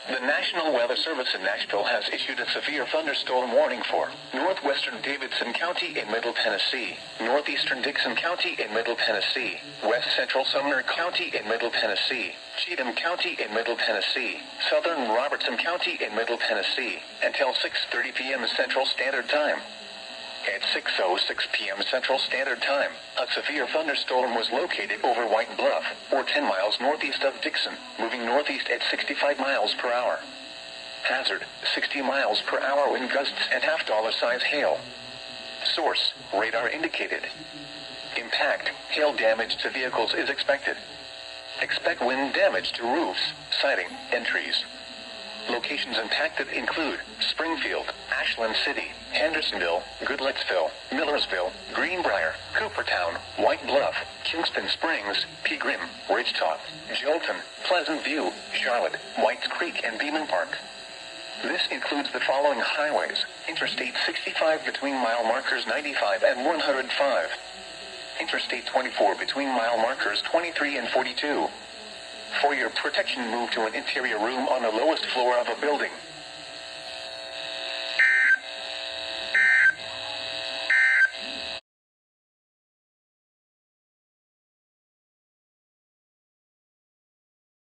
The National Weather Service in Nashville has issued a severe thunderstorm warning for northwestern Davidson County in Middle Tennessee, northeastern Dixon County in Middle Tennessee, west central Sumner County in Middle Tennessee, Cheatham County in Middle Tennessee, southern Robertson County in Middle Tennessee, until 6:30 p.m. Central Standard Time. At 6:06 p.m. Central Standard Time, a severe thunderstorm was located over White Bluff, or 10 miles northeast of Dixon, moving northeast at 65 miles per hour. Hazard, 60 miles per hour wind gusts and half-dollar size hail. Source, radar indicated. Impact, hail damage to vehicles is expected. Expect wind damage to roofs, siding, and trees. Locations impacted include Springfield, Ashland City, Hendersonville, Goodlettsville, Millersville, Greenbrier, Coopertown, White Bluff, Kingston Springs, Pegram, Ridgetop, Jolton, Pleasant View, Charlotte, Whites Creek, and Beeman Park. This includes the following highways: Interstate 65 between mile markers 95 and 105. Interstate 24 between mile markers 23 and 42. For your protection, move to an interior room on the lowest floor of a building.